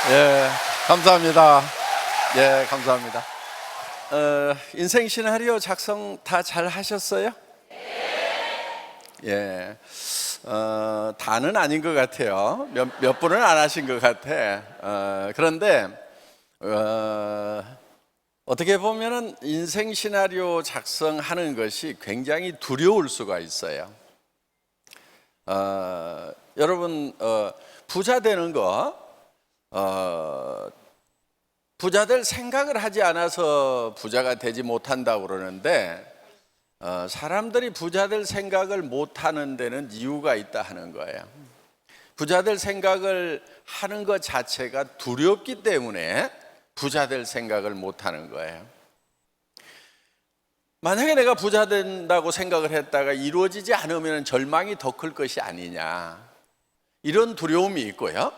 예, 감사합니다. 예, 감사합니다. 인생 시나리오 작성 다 잘 하셨어요? 예, 다는 아닌 것 같아요. 몇 분은 안 하신 것 같아. 그런데 어떻게 보면은 인생 시나리오 작성하는 것이 굉장히 두려울 수가 있어요. 여러분, 부자 되는 거, 부자 될 생각을 하지 않아서 부자가 되지 못한다고 그러는데, 사람들이 부자 될 생각을 못하는 데는 이유가 있다 하는 거예요. 부자 될 생각을 하는 것 자체가 두렵기 때문에 부자 될 생각을 못하는 거예요. 만약에 내가 부자 된다고 생각을 했다가 이루어지지 않으면 절망이 더 클 것이 아니냐, 이런 두려움이 있고요.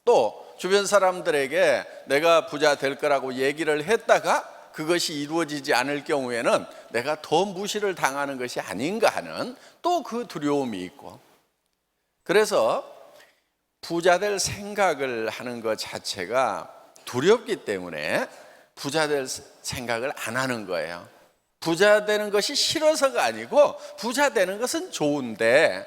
또 주변 사람들에게 내가 부자 될 거라고 얘기를 했다가 그것이 이루어지지 않을 경우에는 내가 더 무시를 당하는 것이 아닌가 하는 또 그 두려움이 있고, 그래서 부자 될 생각을 하는 것 자체가 두렵기 때문에 부자 될 생각을 안 하는 거예요. 부자 되는 것이 싫어서가 아니고 부자 되는 것은 좋은데,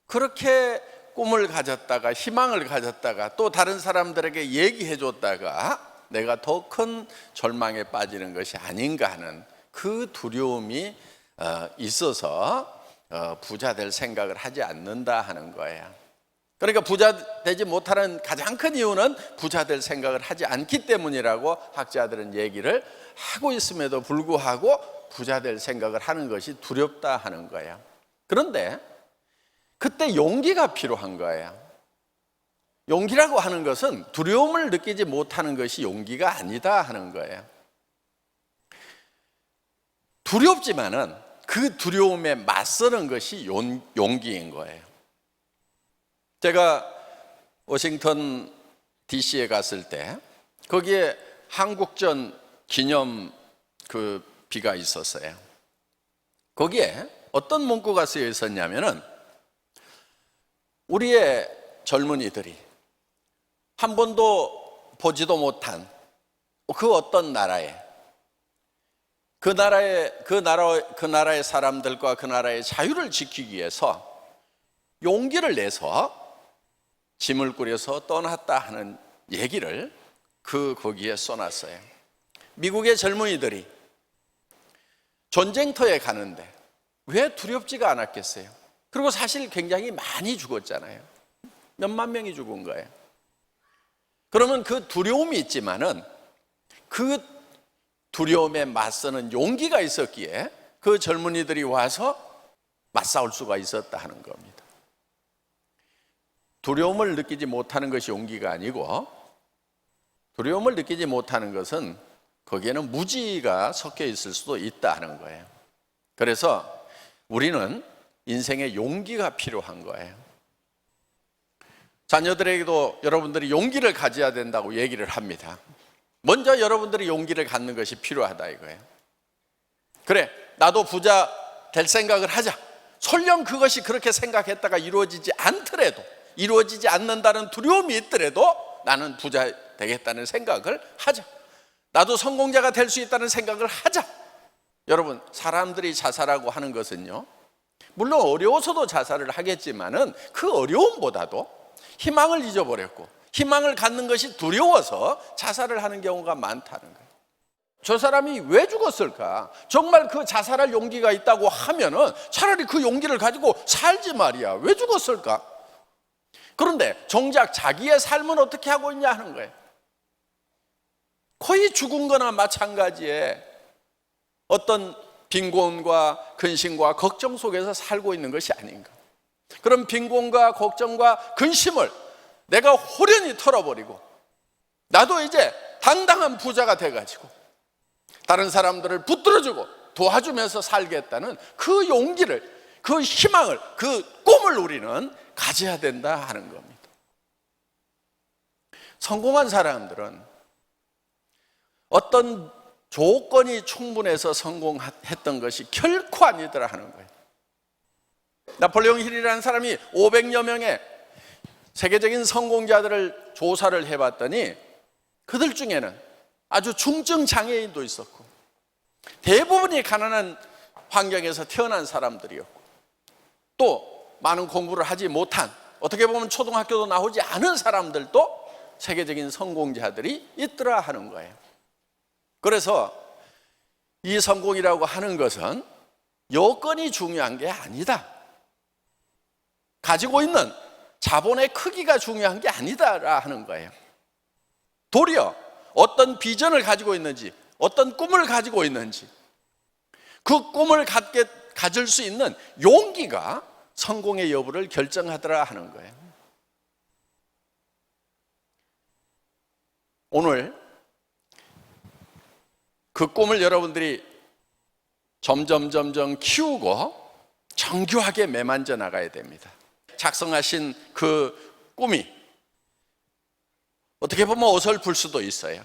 그렇게 꿈을 가졌다가 희망을 가졌다가 또 다른 사람들에게 얘기해 줬다가 내가 더 큰 절망에 빠지는 것이 아닌가 하는 그 두려움이 있어서 부자 될 생각을 하지 않는다 하는 거예요. 그러니까 부자 되지 못하는 가장 큰 이유는 부자 될 생각을 하지 않기 때문이라고 학자들은 얘기를 하고 있음에도 불구하고 부자 될 생각을 하는 것이 두렵다 하는 거예요. 그런데 그때 용기가 필요한 거예요. 용기라고 하는 것은 두려움을 느끼지 못하는 것이 용기가 아니다 하는 거예요. 두렵지만은 그 두려움에 맞서는 것이 용기인 거예요. 제가 워싱턴 DC에 갔을 때 거기에 한국전 기념 그 비가 있었어요. 거기에 어떤 문구가 쓰여 있었냐면은, 우리의 젊은이들이 한 번도 보지도 못한 그 어떤 나라에, 그 나라의 사람들과 그 나라의 자유를 지키기 위해서 용기를 내서 짐을 꾸려서 떠났다 하는 얘기를 거기에 써놨어요. 미국의 젊은이들이 전쟁터에 가는데 왜 두렵지가 않았겠어요? 그리고 사실 굉장히 많이 죽었잖아요. 몇만 명이 죽은 거예요. 그러면 그 두려움이 있지만은 그 두려움에 맞서는 용기가 있었기에 그 젊은이들이 와서 맞싸울 수가 있었다 하는 겁니다. 두려움을 느끼지 못하는 것이 용기가 아니고, 두려움을 느끼지 못하는 것은 거기에는 무지가 섞여 있을 수도 있다 하는 거예요. 그래서 우리는 인생에 용기가 필요한 거예요. 자녀들에게도 여러분들이 용기를 가져야 된다고 얘기를 합니다. 먼저 여러분들이 용기를 갖는 것이 필요하다 이거예요. 그래, 나도 부자 될 생각을 하자. 설령 그것이 그렇게 생각했다가 이루어지지 않더라도, 이루어지지 않는다는 두려움이 있더라도 나는 부자 되겠다는 생각을 하자. 나도 성공자가 될 수 있다는 생각을 하자. 여러분, 사람들이 자살하고 하는 것은요, 물론 어려워서도 자살을 하겠지만은 그 어려움보다도 희망을 잊어버렸고 희망을 갖는 것이 두려워서 자살을 하는 경우가 많다는 거예요. 저 사람이 왜 죽었을까? 정말 그 자살할 용기가 있다고 하면은 차라리 그 용기를 가지고 살지 말이야. 왜 죽었을까? 그런데 정작 자기의 삶은 어떻게 하고 있냐 하는 거예요. 거의 죽은 거나 마찬가지에 어떤 빈곤과 근심과 걱정 속에서 살고 있는 것이 아닌가. 그런 빈곤과 걱정과 근심을 내가 호련히 털어버리고 나도 이제 당당한 부자가 돼가지고 다른 사람들을 붙들어주고 도와주면서 살겠다는 그 용기를, 그 희망을, 그 꿈을 우리는 가져야 된다 하는 겁니다. 성공한 사람들은 어떤 조건이 충분해서 성공했던 것이 결코 아니더라 하는 거예요. 나폴레옹 힐이라는 사람이 500여 명의 세계적인 성공자들을 조사를 해봤더니 그들 중에는 아주 중증 장애인도 있었고 대부분이 가난한 환경에서 태어난 사람들이었고 또 많은 공부를 하지 못한, 어떻게 보면 초등학교도 나오지 않은 사람들도 세계적인 성공자들이 있더라 하는 거예요. 그래서 이 성공이라고 하는 것은 여건이 중요한 게 아니다. 가지고 있는 자본의 크기가 중요한 게 아니다라 하는 거예요. 도리어 어떤 비전을 가지고 있는지, 어떤 꿈을 가지고 있는지, 그 꿈을 가질 수 있는 용기가 성공의 여부를 결정하더라 하는 거예요. 오늘 그 꿈을 여러분들이 점점 키우고 정교하게 매만져 나가야 됩니다. 작성하신 그 꿈이 어떻게 보면 어설플 수도 있어요.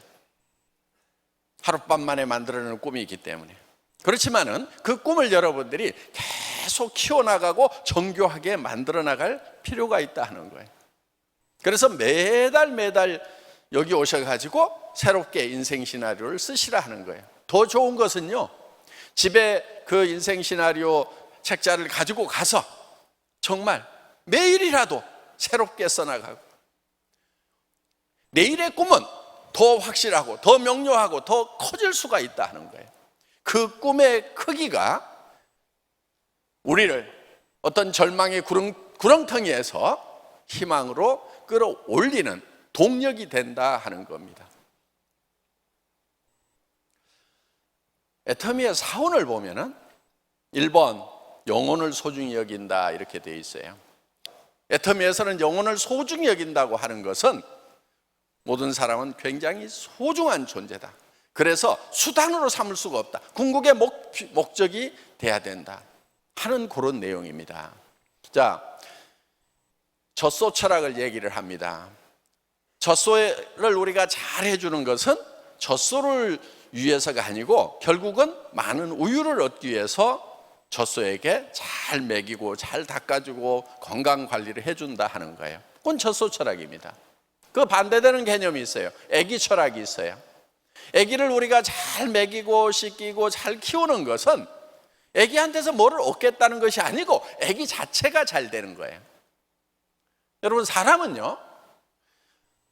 하룻밤 만에 만들어내는 꿈이 있기 때문에. 그렇지만은 그 꿈을 여러분들이 계속 키워나가고 정교하게 만들어 나갈 필요가 있다 하는 거예요. 그래서 매달 여기 오셔가지고 새롭게 인생 시나리오를 쓰시라 하는 거예요. 더 좋은 것은요, 집에 그 인생 시나리오 책자를 가지고 가서 정말 매일이라도 새롭게 써나가고, 내일의 꿈은 더 확실하고 더 명료하고 더 커질 수가 있다 하는 거예요. 그 꿈의 크기가 우리를 어떤 절망의 구렁텅이에서 희망으로 끌어올리는 동력이 된다 하는 겁니다. 애터미의 사원을 보면은 1번 영혼을 소중히 여긴다 이렇게 되어 있어요. 애터미에서는 영혼을 소중히 여긴다고 하는 것은 모든 사람은 굉장히 소중한 존재다. 그래서 수단으로 삼을 수가 없다. 궁극의 목적이 돼야 된다 하는 그런 내용입니다. 자, 젖소 철학을 얘기를 합니다. 젖소를 우리가 잘 해주는 것은 젖소를 위해서가 아니고 결국은 많은 우유를 얻기 위해서 젖소에게 잘 먹이고 잘 닦아주고 건강 관리를 해준다 하는 거예요. 그건 젖소 철학입니다. 그 반대되는 개념이 있어요. 애기 철학이 있어요. 애기를 우리가 잘 먹이고 씻기고 잘 키우는 것은 애기한테서 뭐를 얻겠다는 것이 아니고 애기 자체가 잘 되는 거예요. 여러분, 사람은요,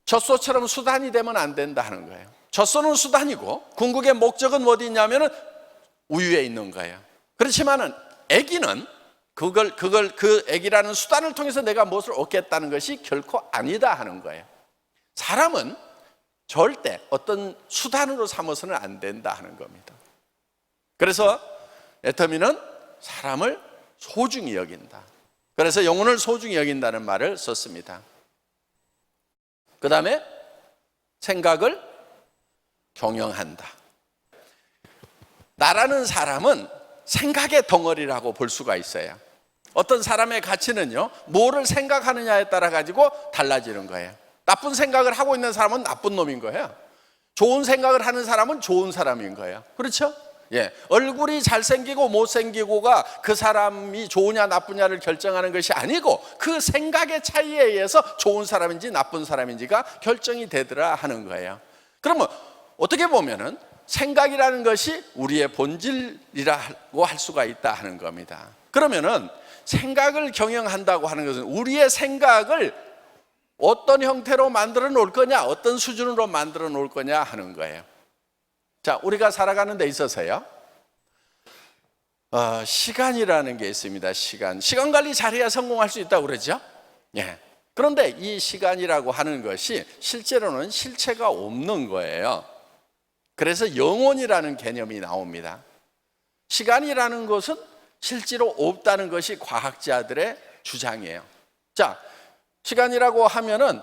젖소처럼 수단이 되면 안 된다 하는 거예요. 젖소는 수단이고 궁극의 목적은 어디 있냐면은 우유에 있는 거예요. 그렇지만은 애기는 그 애기라는 수단을 통해서 내가 무엇을 얻겠다는 것이 결코 아니다 하는 거예요. 사람은 절대 어떤 수단으로 삼아서는 안 된다 하는 겁니다. 그래서 애터미는 사람을 소중히 여긴다. 그래서 영혼을 소중히 여긴다는 말을 썼습니다. 그 다음에 생각을 경영한다. 나라는 사람은 생각의 덩어리라고 볼 수가 있어요. 어떤 사람의 가치는요, 뭐를 생각하느냐에 따라 가지고 달라지는 거예요. 나쁜 생각을 하고 있는 사람은 나쁜 놈인 거예요. 좋은 생각을 하는 사람은 좋은 사람인 거예요. 그렇죠? 예, 얼굴이 잘생기고 못생기고가 그 사람이 좋으냐 나쁘냐를 결정하는 것이 아니고 그 생각의 차이에 의해서 좋은 사람인지 나쁜 사람인지가 결정이 되더라 하는 거예요. 그러면 어떻게 보면은 생각이라는 것이 우리의 본질이라고 할 수가 있다 하는 겁니다. 그러면은 생각을 경영한다고 하는 것은 우리의 생각을 어떤 형태로 만들어 놓을 거냐, 어떤 수준으로 만들어 놓을 거냐 하는 거예요. 자, 우리가 살아가는 데 있어서요, 시간이라는 게 있습니다. 시간 관리 잘해야 성공할 수 있다고 그러죠. 예. 그런데 이 시간이라고 하는 것이 실제로는 실체가 없는 거예요. 그래서 영혼이라는 개념이 나옵니다. 시간이라는 것은 실제로 없다는 것이 과학자들의 주장이에요. 자, 시간이라고 하면은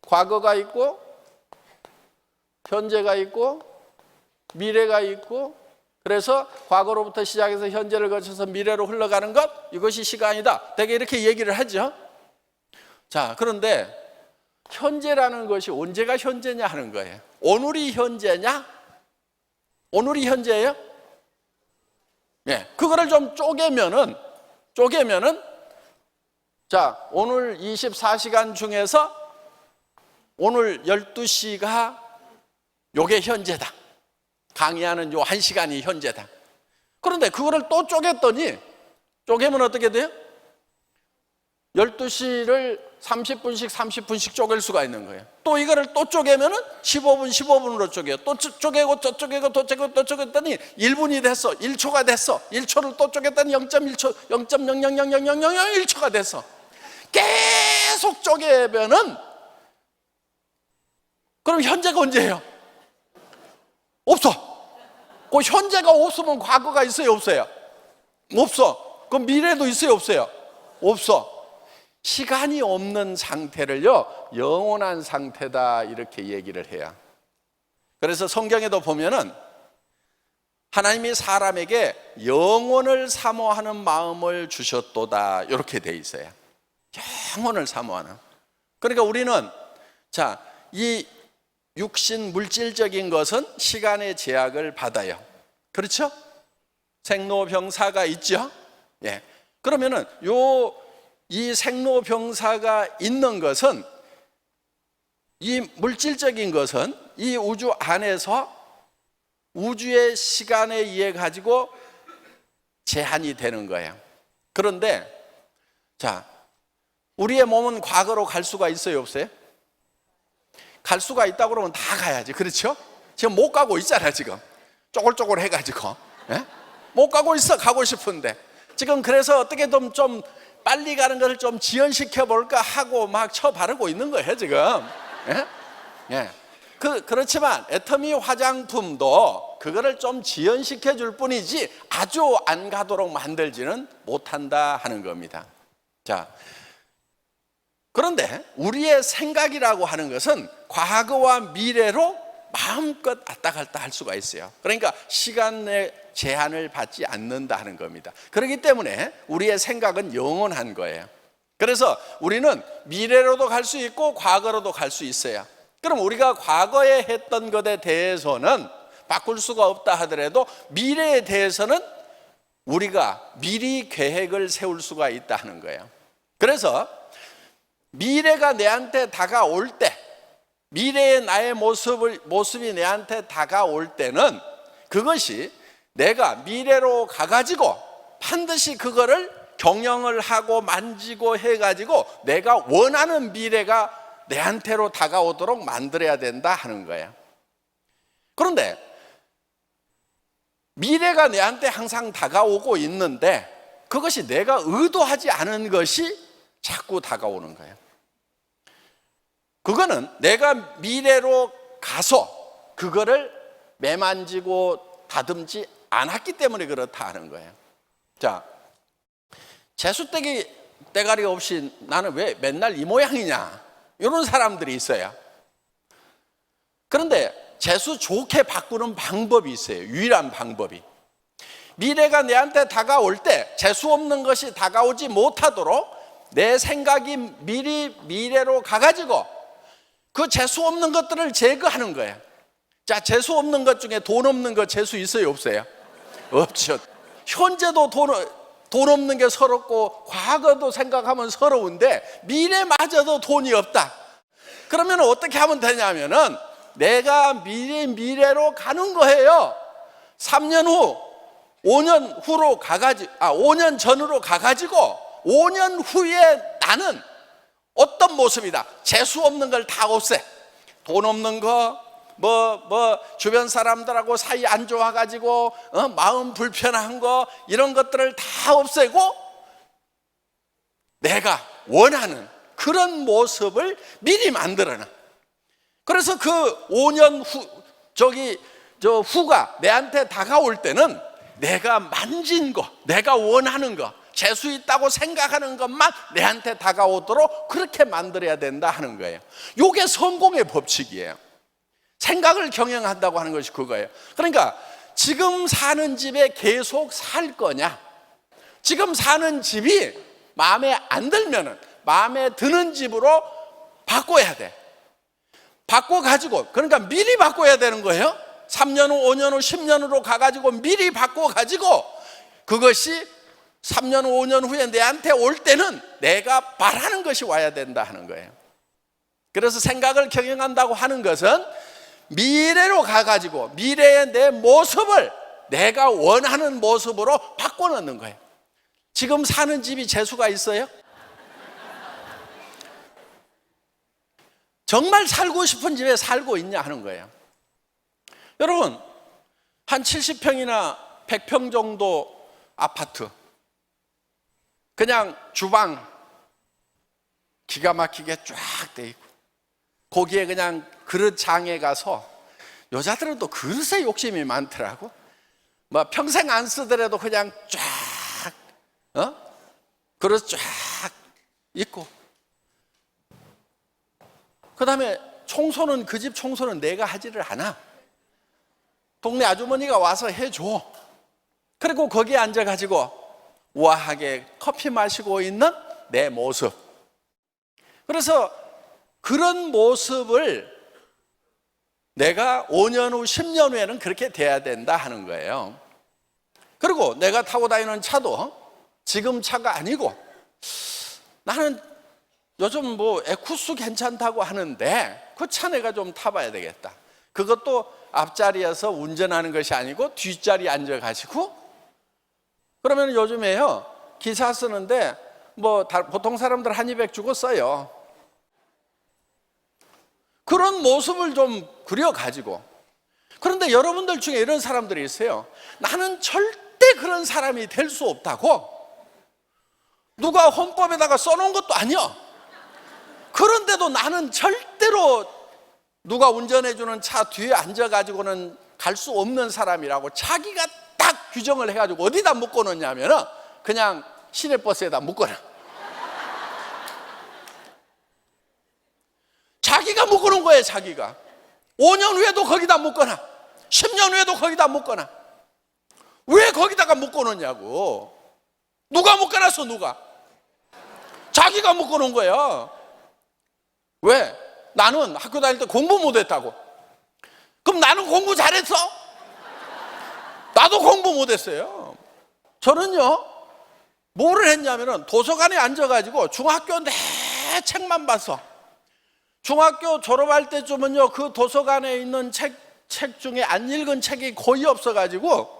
과거가 있고 현재가 있고 미래가 있고, 그래서 과거로부터 시작해서 현재를 거쳐서 미래로 흘러가는 것, 이것이 시간이다. 대개 이렇게 얘기를 하죠. 자, 그런데 현재라는 것이 언제가 현재냐 하는 거예요. 오늘이 현재냐? 오늘이 현재예요? 네, 그거를 좀 쪼개면은 자, 오늘 24시간 중에서 오늘 12시가 요게 현재다. 강의하는 요 1시간이 현재다. 그런데 그거를 또 쪼개면 어떻게 돼요? 12시를 30분씩 쪼갤 수가 있는 거예요. 또 이거를 또 쪼개면은 15분으로 쪼개요. 또 쪼개고 또 쪼개고 또 쪼갰더니 1분이 됐어. 1초가 됐어. 1초를 또 쪼갰더니 0.1초, 0.0000001초가 됐어. 계속 쪼개면은 그럼 현재가 언제예요? 없어. 그 현재가 없으면 과거가 있어요, 없어요? 없어. 그럼 미래도 있어요, 없어요? 없어. 시간이 없는 상태를요, 영원한 상태다 이렇게 얘기를 해요. 그래서 성경에도 보면은 하나님이 사람에게 영원을 사모하는 마음을 주셨도다 이렇게 돼 있어요. 영원을 사모하는. 그러니까 우리는 자, 이 육신 물질적인 것은 시간의 제약을 받아요. 그렇죠? 생로병사가 있죠? 예. 그러면은 이 생로병사가 있는 것은, 이 물질적인 것은 이 우주 안에서 우주의 시간에 의해 가지고 제한이 되는 거예요. 그런데 자, 우리의 몸은 과거로 갈 수가 있어요, 없어요? 갈 수가 있다고 그러면 다 가야지. 그렇죠? 지금 못 가고 있잖아, 지금. 쪼글쪼글 해가지고. 예? 못 가고 있어, 가고 싶은데. 지금 그래서 어떻게 좀 빨리 가는 것을 좀 지연시켜 볼까 하고 막 쳐바르고 있는 거예요, 지금. 예? 예. 그렇지만 애터미 화장품도 그거를 좀 지연시켜 줄 뿐이지 아주 안 가도록 만들지는 못한다 하는 겁니다. 자, 그런데 우리의 생각이라고 하는 것은 과거와 미래로 마음껏 왔다 갔다 할 수가 있어요. 그러니까 시간의 제한을 받지 않는다 하는 겁니다. 그렇기 때문에 우리의 생각은 영원한 거예요. 그래서 우리는 미래로도 갈 수 있고 과거로도 갈 수 있어요. 그럼 우리가 과거에 했던 것에 대해서는 바꿀 수가 없다 하더라도 미래에 대해서는 우리가 미리 계획을 세울 수가 있다 하는 거예요. 그래서 미래가 내한테 다가올 때, 미래의 나의 모습이 내한테 다가올 때는 그것이 내가 미래로 가가지고 반드시 그거를 경영을 하고 만지고 해가지고 내가 원하는 미래가 내한테로 다가오도록 만들어야 된다 하는 거예요. 그런데 미래가 내한테 항상 다가오고 있는데 그것이 내가 의도하지 않은 것이 자꾸 다가오는 거예요. 그거는 내가 미래로 가서 그거를 매만지고 다듬지 않았기 때문에 그렇다 하는 거예요. 자, 재수대기 대가리 없이 나는 왜 맨날 이 모양이냐, 이런 사람들이 있어요. 그런데 재수 좋게 바꾸는 방법이 있어요. 유일한 방법이. 미래가 내한테 다가올 때 재수 없는 것이 다가오지 못하도록 내 생각이 미리 미래로 가가지고 그 재수 없는 것들을 제거하는 거예요. 자, 재수 없는 것 중에 돈 없는 거 재수 있어요, 없어요? 없죠. 현재도 돈 없는 게 서럽고 과거도 생각하면 서러운데 미래마저도 돈이 없다. 그러면 어떻게 하면 되냐면은 내가 미래로 가는 거예요. 3년 후, 5년 후로 가가지고, 5년 전으로 가가지고 5년 후에 나는 어떤 모습이다. 재수 없는 걸 다 없애. 돈 없는 거, 주변 사람들하고 사이 안 좋아가지고, 마음 불편한 거, 이런 것들을 다 없애고, 내가 원하는 그런 모습을 미리 만들어놔. 그래서 그 5년 후가 내한테 다가올 때는 내가 만진 거, 내가 원하는 거, 재수 있다고 생각하는 것만 내한테 다가오도록 그렇게 만들어야 된다 하는 거예요. 이게 성공의 법칙이에요. 생각을 경영한다고 하는 것이 그거예요. 그러니까 지금 사는 집에 계속 살 거냐, 지금 사는 집이 마음에 안 들면은 마음에 드는 집으로 바꿔야 돼. 바꿔가지고, 그러니까 미리 바꿔야 되는 거예요. 3년 후, 5년 후, 10년 후로 가가지고 미리 바꿔가지고 그것이 3년, 5년 후에 내한테 올 때는 내가 바라는 것이 와야 된다 하는 거예요. 그래서 생각을 경영한다고 하는 것은 미래로 가가지고 미래의 내 모습을 내가 원하는 모습으로 바꿔놓는 거예요. 지금 사는 집이 재수가 있어요? 정말 살고 싶은 집에 살고 있냐 하는 거예요. 여러분, 한 70평이나 100평 정도 아파트, 그냥 주방 기가 막히게 쫙 돼 있고, 거기에 그냥 그릇장에 가서, 여자들은 또 그릇에 욕심이 많더라고. 뭐 평생 안 쓰더라도 그냥 쫙 그릇 쫙 있고, 그 다음에 청소는, 그 집 청소는 내가 하지를 않아. 동네 아주머니가 와서 해줘. 그리고 거기에 앉아가지고 우아하게 커피 마시고 있는 내 모습. 그래서 그런 모습을 내가 5년 후, 10년 후에는 그렇게 돼야 된다 하는 거예요. 그리고 내가 타고 다니는 차도 지금 차가 아니고, 나는 요즘 뭐 에쿠스 괜찮다고 하는데 그 차 내가 좀 타봐야 되겠다. 그것도 앞자리에서 운전하는 것이 아니고 뒷자리에 앉아가지고, 그러면 요즘에요 기사 쓰는데 뭐 보통 사람들 한 200 주고 써요. 그런 모습을 좀 그려가지고. 그런데 여러분들 중에 이런 사람들이 있어요. 나는 절대 그런 사람이 될 수 없다고. 누가 헌법에다가 써놓은 것도 아니야. 그런데도 나는 절대로 누가 운전해주는 차 뒤에 앉아가지고는 갈 수 없는 사람이라고 자기가 딱 규정을 해가지고 어디다 묶어놓냐면은 그냥 시내버스에다 묶어놔. 자기가 묶어놓은 거예요. 자기가 5년 후에도 거기다 묶어놔, 10년 후에도 거기다 묶어놔. 왜 거기다가 묶어놓냐고. 누가 묶어놨어? 누가? 자기가 묶어놓은 거예요. 왜? 나는 학교 다닐 때 공부 못했다고. 그럼 나는 공부 잘했어? 나도 공부 못했어요. 저는요 뭐를 했냐면은 도서관에 앉아가지고 중학교 내 책만 봤어. 중학교 졸업할 때쯤은요 그 도서관에 있는 책 중에 안 읽은 책이 거의 없어가지고,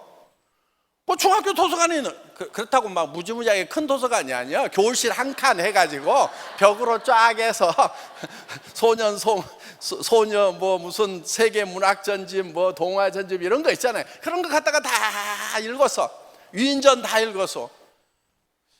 뭐 중학교 도서관에 있는, 그렇다고 막 무지무지하게 큰 도서관이 아니야. 교실 한 칸 해가지고 벽으로 쫙 해서 소녀 뭐 무슨 세계 문학 전집, 뭐 동화 전집 이런 거 있잖아요. 그런 거 갖다가 다 읽었어. 위인전 다 읽었어.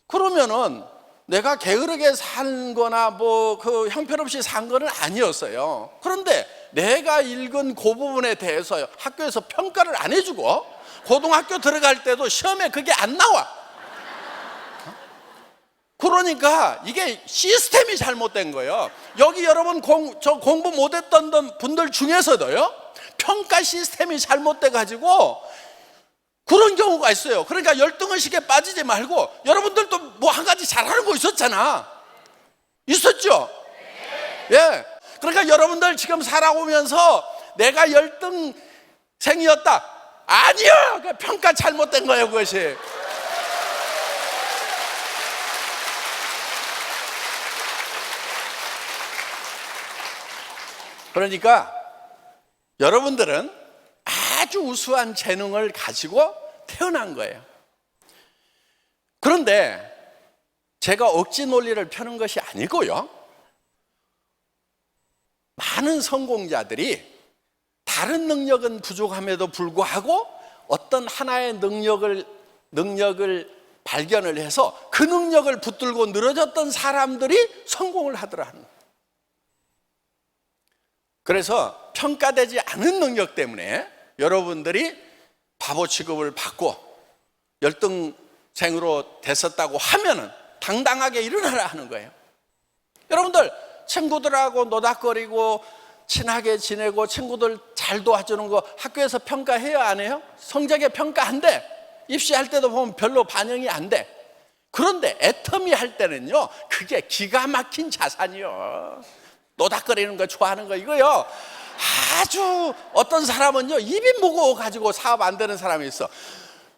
그러면은 내가 게으르게 산 거나 뭐 그 형편없이 산 거는 아니었어요. 그런데 내가 읽은 그 부분에 대해서 학교에서 평가를 안 해주고, 고등학교 들어갈 때도 시험에 그게 안 나와. 그러니까 이게 시스템이 잘못된 거예요. 여기 여러분 공부 못했던 분들 중에서도요 평가 시스템이 잘못돼 가지고 그런 경우가 있어요. 그러니까 열등의식에 빠지지 말고, 여러분들도 뭐 한 가지 잘하는 거 있었잖아. 있었죠? 예. 그러니까 여러분들 지금 살아오면서 내가 열등생이었다, 아니요, 그 평가 잘못된 거예요. 그것이. 그러니까 여러분들은 아주 우수한 재능을 가지고 태어난 거예요. 그런데 제가 억지 논리를 펴는 것이 아니고요, 많은 성공자들이 다른 능력은 부족함에도 불구하고 어떤 하나의 능력을 발견을 해서 그 능력을 붙들고 늘어졌던 사람들이 성공을 하더라는 거예요. 그래서 평가되지 않은 능력 때문에 여러분들이 바보 취급을 받고 열등생으로 됐었다고 하면은 당당하게 일어나라 하는 거예요. 여러분들 친구들하고 노닥거리고 친하게 지내고 친구들 잘 도와주는 거 학교에서 평가해요, 안 해요? 성적에 평가한대. 입시할 때도 보면 별로 반영이 안 돼. 그런데 애터미 할 때는요 그게 기가 막힌 자산이요. 노닥거리는 거 좋아하는 거 이거요. 아주 어떤 사람은요 입이 무거워 가지고 사업 안 되는 사람이 있어.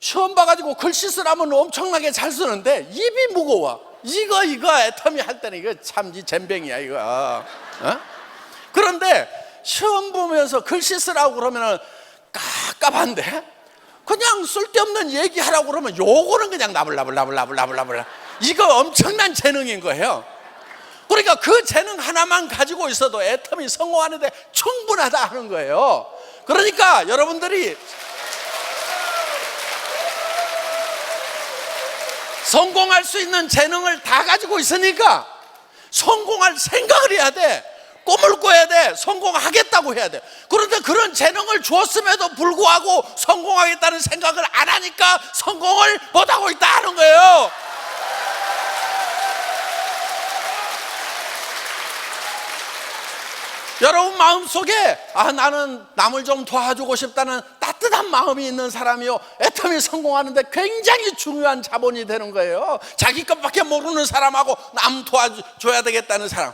시험 봐가지고 글씨 쓰라면 엄청나게 잘 쓰는데 입이 무거워. 이거 애터미 할 때는 이거 참지 잼뱅이야 이거. 어? 그런데 시험 보면서 글씨 쓰라고 그러면은 깝깝한데 그냥 쓸데없는 얘기하라고 그러면 요거는 그냥 나불나불 이거 엄청난 재능인 거예요. 그러니까 그 재능 하나만 가지고 있어도 애터미 성공하는데 충분하다 하는 거예요. 그러니까 여러분들이 성공할 수 있는 재능을 다 가지고 있으니까 성공할 생각을 해야 돼. 꿈을 꿔야 돼. 성공하겠다고 해야 돼. 그런데 그런 재능을 주었음에도 불구하고 성공하겠다는 생각을 안 하니까 성공을 못하고 있다 하는 거예요. 여러분 마음속에 나는 남을 좀 도와주고 싶다는 따뜻한 마음이 있는 사람이요, 애터미 성공하는데 굉장히 중요한 자본이 되는 거예요. 자기 것밖에 모르는 사람하고 남 도와줘야 되겠다는 사람,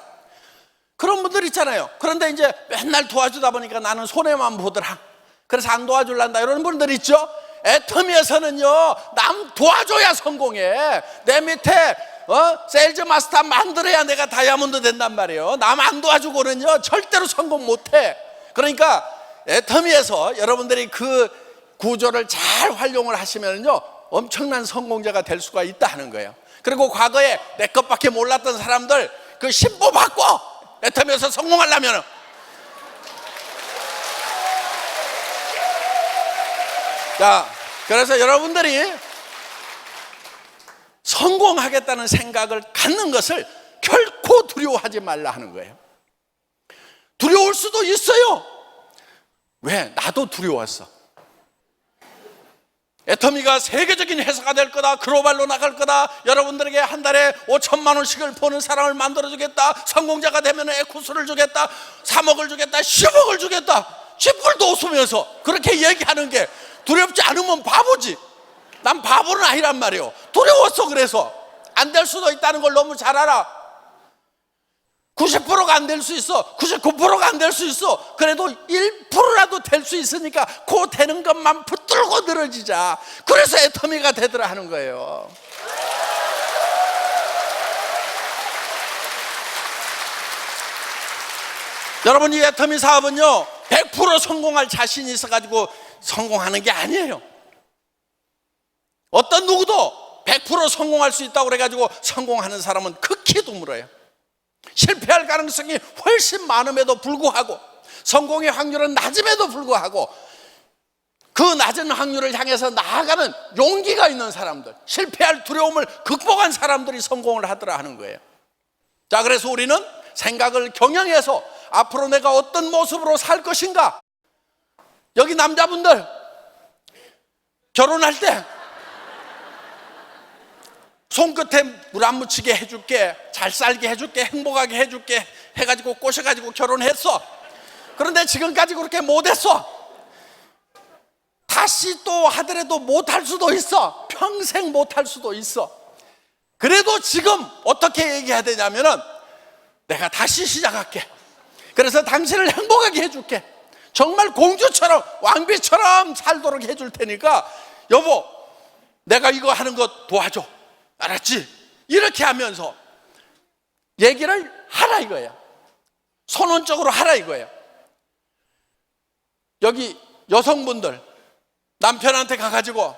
그런 분들 있잖아요. 그런데 이제 맨날 도와주다 보니까 나는 손해만 보더라, 그래서 안 도와줄란다, 이런 분들 있죠. 애터미에서는요, 남 도와줘야 성공해. 내 밑에 세일즈 마스터 만들어야 내가 다이아몬드 된단 말이에요. 남 안 도와주고는요 절대로 성공 못해. 그러니까 애터미에서 여러분들이 그 구조를 잘 활용을 하시면요 엄청난 성공자가 될 수가 있다 하는 거예요. 그리고 과거에 내 것밖에 몰랐던 사람들 그 신부 바꿔. 애터미에서 성공하려면 자, 그래서 여러분들이 성공하겠다는 생각을 갖는 것을 결코 두려워하지 말라 하는 거예요. 두려울 수도 있어요. 왜? 나도 두려웠어. 애터미가 세계적인 회사가 될 거다, 글로벌로 나갈 거다, 여러분들에게 한 달에 5천만 원씩을 버는 사람을 만들어 주겠다, 성공자가 되면 에쿠스를 주겠다, 3억을 주겠다, 10억을 주겠다, 쥐뿔도 웃으면서 그렇게 얘기하는 게 두렵지 않으면 바보지. 난 바보는 아니란 말이에요. 두려웠어. 그래서 안 될 수도 있다는 걸 너무 잘 알아. 90%가 안 될 수 있어, 99%가 안 될 수 있어. 그래도 1%라도 될 수 있으니까 그 되는 것만 붙들고 늘어지자. 그래서 애터미가 되더라 하는 거예요. 여러분, 이 애터미 사업은요 100% 성공할 자신이 있어가지고 성공하는 게 아니에요. 어떤 누구도 100% 성공할 수 있다고 그래가지고 성공하는 사람은 극히 드물어요. 실패할 가능성이 훨씬 많음에도 불구하고, 성공의 확률은 낮음에도 불구하고, 그 낮은 확률을 향해서 나아가는 용기가 있는 사람들, 실패할 두려움을 극복한 사람들이 성공을 하더라 하는 거예요. 자, 그래서 우리는 생각을 경영해서 앞으로 내가 어떤 모습으로 살 것인가. 여기 남자분들 결혼할 때 손끝에 물 안 묻히게 해줄게, 잘 살게 해줄게, 행복하게 해줄게 해가지고 꼬셔가지고 결혼했어. 그런데 지금까지 그렇게 못했어. 다시 또 하더라도 못할 수도 있어. 평생 못할 수도 있어. 그래도 지금 어떻게 얘기해야 되냐면은 내가 다시 시작할게. 그래서 당신을 행복하게 해줄게. 정말 공주처럼 왕비처럼 살도록 해줄 테니까 여보, 내가 이거 하는 거 도와줘. 알았지? 이렇게 하면서 얘기를 하라 이거야. 선언적으로 하라 이거예요. 여기 여성분들 남편한테 가가지고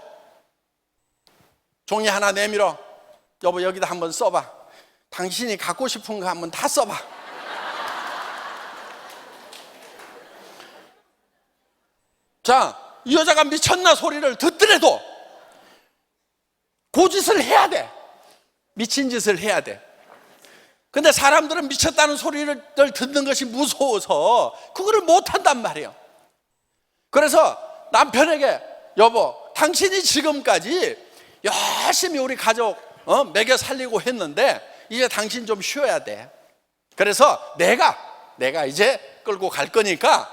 종이 하나 내밀어. 여보, 여기다 한번 써봐. 당신이 갖고 싶은 거 한번 다 써봐. 자, 이 여자가 미쳤나 소리를 듣더라도 그 짓을 해야 돼. 미친 짓을 해야 돼. 근데 사람들은 미쳤다는 소리를 듣는 것이 무서워서 그거를 못한단 말이에요. 그래서 남편에게 여보, 당신이 지금까지 열심히 우리 가족 먹여 살리고 했는데 이제 당신 좀 쉬어야 돼. 그래서 내가 이제 끌고 갈 거니까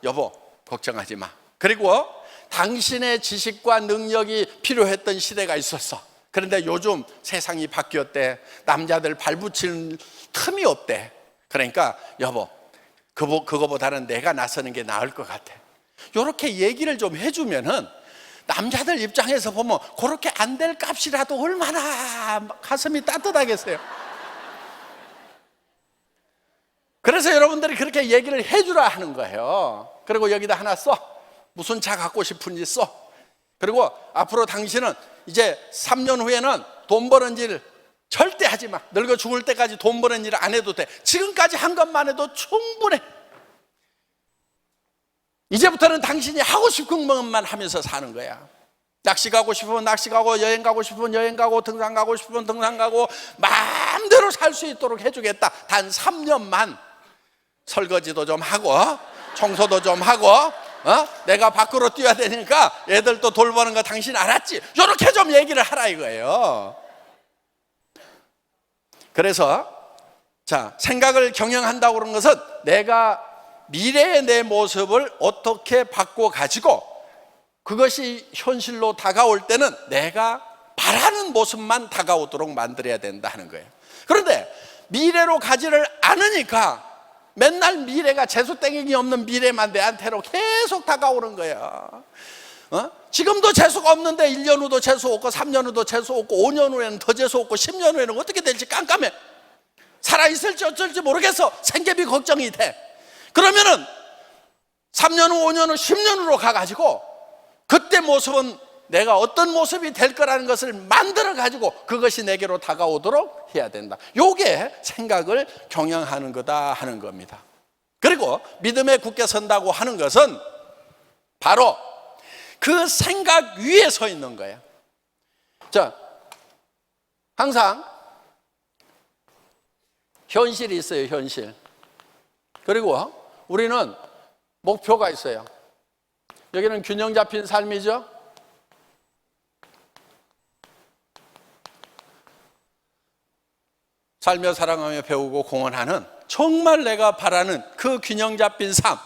여보 걱정하지 마. 그리고 당신의 지식과 능력이 필요했던 시대가 있었어. 그런데 요즘 세상이 바뀌었대. 남자들 발붙이는 틈이 없대. 그러니까 여보, 그거보다는 내가 나서는 게 나을 것 같아. 이렇게 얘기를 좀 해주면은 남자들 입장에서 보면 그렇게 안 될 값이라도 얼마나 가슴이 따뜻하겠어요. 그래서 여러분들이 그렇게 얘기를 해주라 하는 거예요. 그리고 여기다 하나 써. 무슨 차 갖고 싶은지 써. 그리고 앞으로 당신은 이제 3년 후에는 돈 버는 일 절대 하지 마. 늙어 죽을 때까지 돈 버는 일 안 해도 돼. 지금까지 한 것만 해도 충분해. 이제부터는 당신이 하고 싶은 것만 하면서 사는 거야. 낚시 가고 싶으면 낚시 가고, 여행 가고 싶으면 여행 가고, 등산 가고 싶으면 등산 가고, 마음대로 살 수 있도록 해주겠다. 단 3년만 설거지도 좀 하고, 청소도 좀 하고, 내가 밖으로 뛰어야 되니까 애들도 돌보는 거 당신 알았지? 이렇게 좀 얘기를 하라 이거예요. 그래서 자, 생각을 경영한다고 그런 것은 내가 미래의 내 모습을 어떻게 바꿔가지고 그것이 현실로 다가올 때는 내가 바라는 모습만 다가오도록 만들어야 된다 하는 거예요. 그런데 미래로 가지를 않으니까 맨날 미래가 재수땡이 없는 미래만 내한테로 계속 다가오는 거예요. 지금도 재수가 없는데 1년 후도 재수 없고 3년 후도 재수 없고 5년 후에는 더 재수 없고 10년 후에는 어떻게 될지 깜깜해. 살아있을지 어쩔지 모르겠어. 생계비 걱정이 돼. 그러면은 3년 후, 5년 후, 10년 후로 가가지고 그때 모습은 내가 어떤 모습이 될 거라는 것을 만들어 가지고 그것이 내게로 다가오도록 해야 된다. 요게 생각을 경영하는 거다 하는 겁니다. 그리고 믿음에 굳게 선다고 하는 것은 바로 그 생각 위에 서 있는 거예요. 자, 항상 현실이 있어요, 현실. 그리고 우리는 목표가 있어요. 여기는 균형 잡힌 삶이죠. 살며 사랑하며 배우고 공헌하는 정말 내가 바라는 그 균형 잡힌 삶,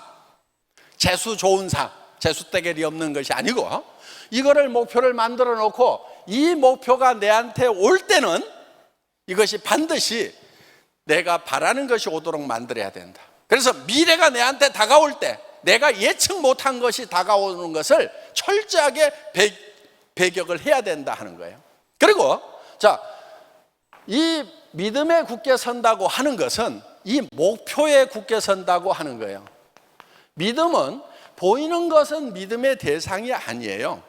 재수 좋은 삶, 재수 떼겔이 없는 것이 아니고 이거를 목표를 만들어 놓고 이 목표가 내한테 올 때는 이것이 반드시 내가 바라는 것이 오도록 만들어야 된다. 그래서 미래가 내한테 다가올 때 내가 예측 못한 것이 다가오는 것을 철저하게 배격을 해야 된다 하는 거예요. 그리고 자, 이 믿음에 굳게 선다고 하는 것은 이 목표에 굳게 선다고 하는 거예요. 믿음은 보이는 것은 믿음의 대상이 아니에요.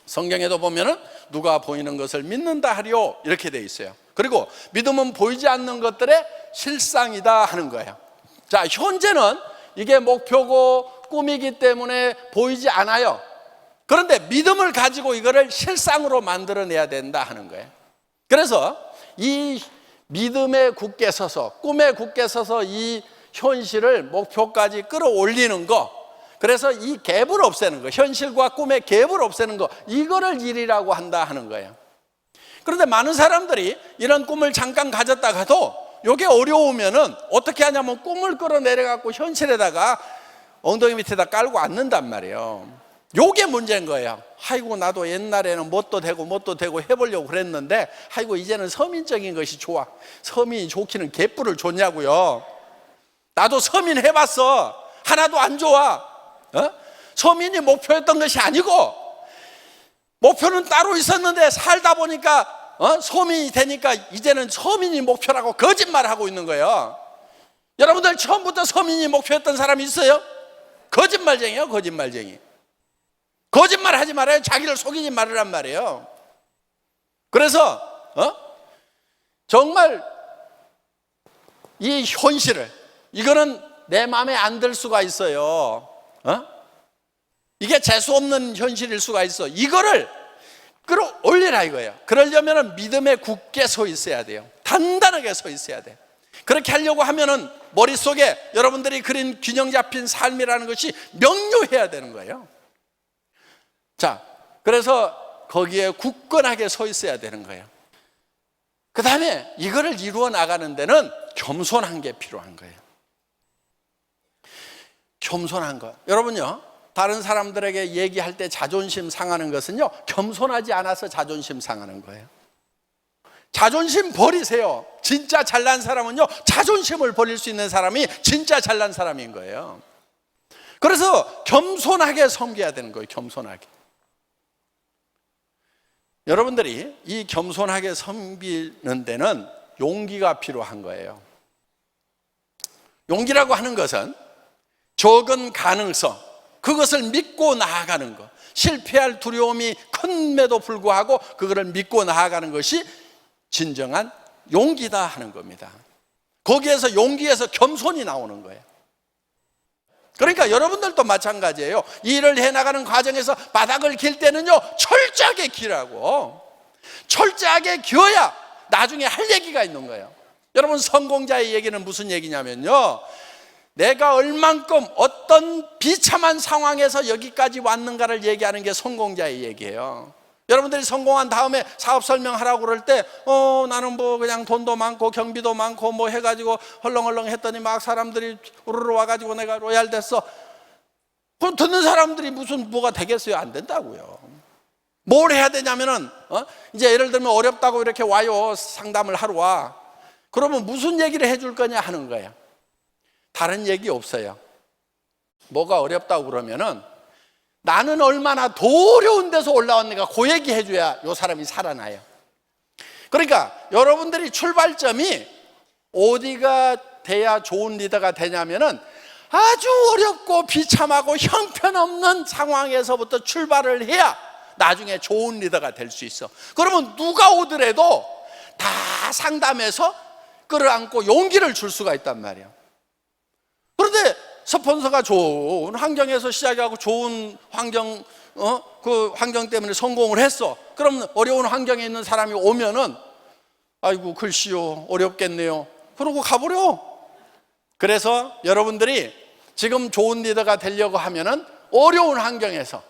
성경에도 보면은 누가 보이는 것을 믿는다 하리오 이렇게 돼 있어요. 그리고 믿음은 보이지 않는 것들의 실상이다 하는 거예요. 자, 현재는 이게 목표고 꿈이기 때문에 보이지 않아요. 그런데 믿음을 가지고 이거를 실상으로 만들어내야 된다 하는 거예요. 그래서 이 믿음에 굳게 서서, 꿈에 굳게 서서 이 현실을 목표까지 끌어올리는 거, 그래서 이 갭을 없애는 거, 현실과 꿈의 갭을 없애는 거, 이거를 일이라고 한다 하는 거예요. 그런데 많은 사람들이 이런 꿈을 잠깐 가졌다가도 이게 어려우면은 어떻게 하냐면 꿈을 끌어내려갖고 현실에다가 엉덩이 밑에다 깔고 앉는단 말이에요. 요게 문제인 거예요. 아이고, 나도 옛날에는 뭣도 되고 해보려고 그랬는데 아이고, 이제는 서민적인 것이 좋아. 서민이 좋기는 개뿔을 줬냐고요. 나도 서민 해봤어. 하나도 안 좋아. 서민이 목표였던 것이 아니고 목표는 따로 있었는데 살다 보니까 서민이 되니까 이제는 서민이 목표라고 거짓말하고 있는 거예요. 여러분들 처음부터 서민이 목표였던 사람이 있어요? 거짓말쟁이에요, 거짓말쟁이. 거짓말 하지 말아요. 자기를 속이지 말으란 말이에요. 그래서 정말 이 현실을, 이거는 내 마음에 안 들 수가 있어요. 이게 재수 없는 현실일 수가 있어. 이거를 끌어올리라 이거예요. 그러려면 믿음에 굳게 서 있어야 돼요. 단단하게 서 있어야 돼요. 그렇게 하려고 하면은 머릿속에 여러분들이 그린 균형 잡힌 삶이라는 것이 명료해야 되는 거예요. 자, 그래서 거기에 굳건하게 서 있어야 되는 거예요. 그 다음에 이거를 이루어 나가는 데는 겸손한 게 필요한 거예요. 겸손한 거. 여러분요, 다른 사람들에게 얘기할 때 자존심 상하는 것은요, 겸손하지 않아서 자존심 상하는 거예요. 자존심 버리세요. 진짜 잘난 사람은요, 자존심을 버릴 수 있는 사람이 진짜 잘난 사람인 거예요. 그래서 겸손하게 섬겨야 되는 거예요. 겸손하게. 여러분들이 이 겸손하게 섬기는 데는 용기가 필요한 거예요. 용기라고 하는 것은 적은 가능성, 그것을 믿고 나아가는 것, 실패할 두려움이 큰데도 불구하고 그거를 믿고 나아가는 것이 진정한 용기다 하는 겁니다. 거기에서 용기에서 겸손이 나오는 거예요. 그러니까 여러분들도 마찬가지예요. 일을 해나가는 과정에서 바닥을 길 때는요, 철저하게 기라고. 철저하게 기어야 나중에 할 얘기가 있는 거예요. 여러분, 성공자의 얘기는 무슨 얘기냐면요, 내가 얼만큼 어떤 비참한 상황에서 여기까지 왔는가를 얘기하는 게 성공자의 얘기예요. 여러분들이 성공한 다음에 사업 설명하라고 그럴 때 나는 뭐 그냥 돈도 많고 경비도 많고 뭐 해가지고 헐렁헐렁 했더니 막 사람들이 우르르 와가지고 내가 로얄 됐어. 그럼 듣는 사람들이 무슨 뭐가 되겠어요? 안 된다고요. 뭘 해야 되냐면은 이제 예를 들면 어렵다고 이렇게 와요. 상담을 하러 와. 그러면 무슨 얘기를 해줄 거냐 하는 거예요. 다른 얘기 없어요. 뭐가 어렵다고 그러면은 나는 얼마나 더 어려운 데서 올라왔는가 그 얘기 해줘야 이 사람이 살아나요. 그러니까 여러분들이 출발점이 어디가 돼야 좋은 리더가 되냐면은 아주 어렵고 비참하고 형편없는 상황에서부터 출발을 해야 나중에 좋은 리더가 될 수 있어. 그러면 누가 오더라도 다 상담해서 끌어안고 용기를 줄 수가 있단 말이야. 그런데 스폰서가 좋은 환경에서 시작하고 좋은 환경, 그 환경 때문에 성공을 했어. 그럼 어려운 환경에 있는 사람이 오면은 아이고 글씨요 어렵겠네요. 그러고 가버려. 그래서 여러분들이 지금 좋은 리더가 되려고 하면은 어려운 환경에서,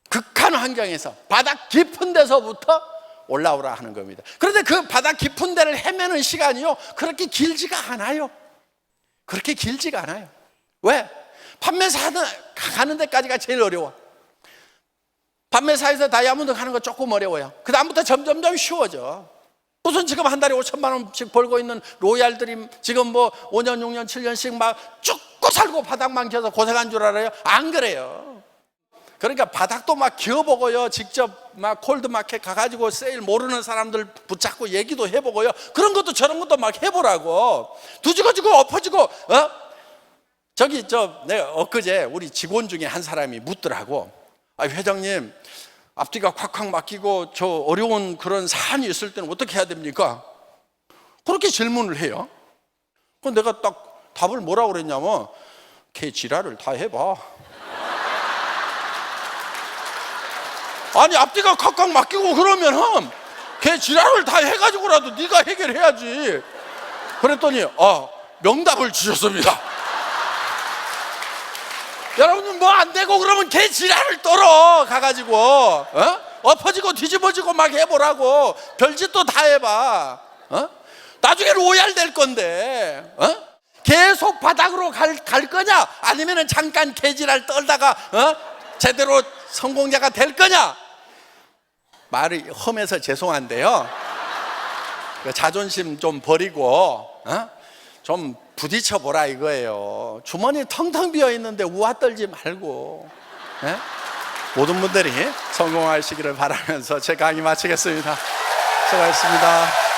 극한 환경에서, 바닥 깊은 데서부터 올라오라 하는 겁니다. 그런데 그 바닥 깊은 데를 헤매는 시간이요 그렇게 길지가 않아요. 그렇게 길지가 않아요. 왜? 판매사 가는 데까지가 제일 어려워. 판매사에서 다이아몬드 가는 거 조금 어려워요. 그 다음부터 점점점 쉬워져. 무슨 지금 한 달에 5천만 원씩 벌고 있는 로얄들이 지금 뭐 5년, 6년, 7년씩 막 죽고 살고 바닥만 켜서 고생한 줄 알아요? 안 그래요. 그러니까 바닥도 막 기어보고요. 직접 막 콜드마켓 가가지고 세일 모르는 사람들 붙잡고 얘기도 해보고요. 그런 것도 저런 것도 막 해보라고. 두지고지고 엎어지고 내가 엊그제 우리 직원 중에 한 사람이 묻더라고. 아, 회장님, 앞뒤가 콱콱 막히고 저 어려운 그런 사안이 있을 때는 어떻게 해야 됩니까? 그렇게 질문을 해요. 그럼 내가 딱 답을 뭐라고 그랬냐면, 걔 지랄을 다 해봐. 아니, 앞뒤가 콱콱 막히고 그러면은 걔 지랄을 다 해가지고라도 네가 해결해야지. 그랬더니 명답을 주셨습니다. 여러분 뭐 안 되고 그러면 걔 지랄을 떨어 가가지고 엎어지고 뒤집어지고 막 해보라고. 별짓도 다 해봐. 나중에 로얄 될 건데 계속 바닥으로 갈 거냐 아니면은 잠깐 개지랄 떨다가 제대로 성공자가 될 거냐. 말이 험해서 죄송한데요, 자존심 좀 버리고 좀 부딪혀 보라 이거예요. 주머니 텅텅 비어 있는데 우아 떨지 말고. 모든 분들이 성공하시기를 바라면서 제 강의 마치겠습니다. 수고하셨습니다.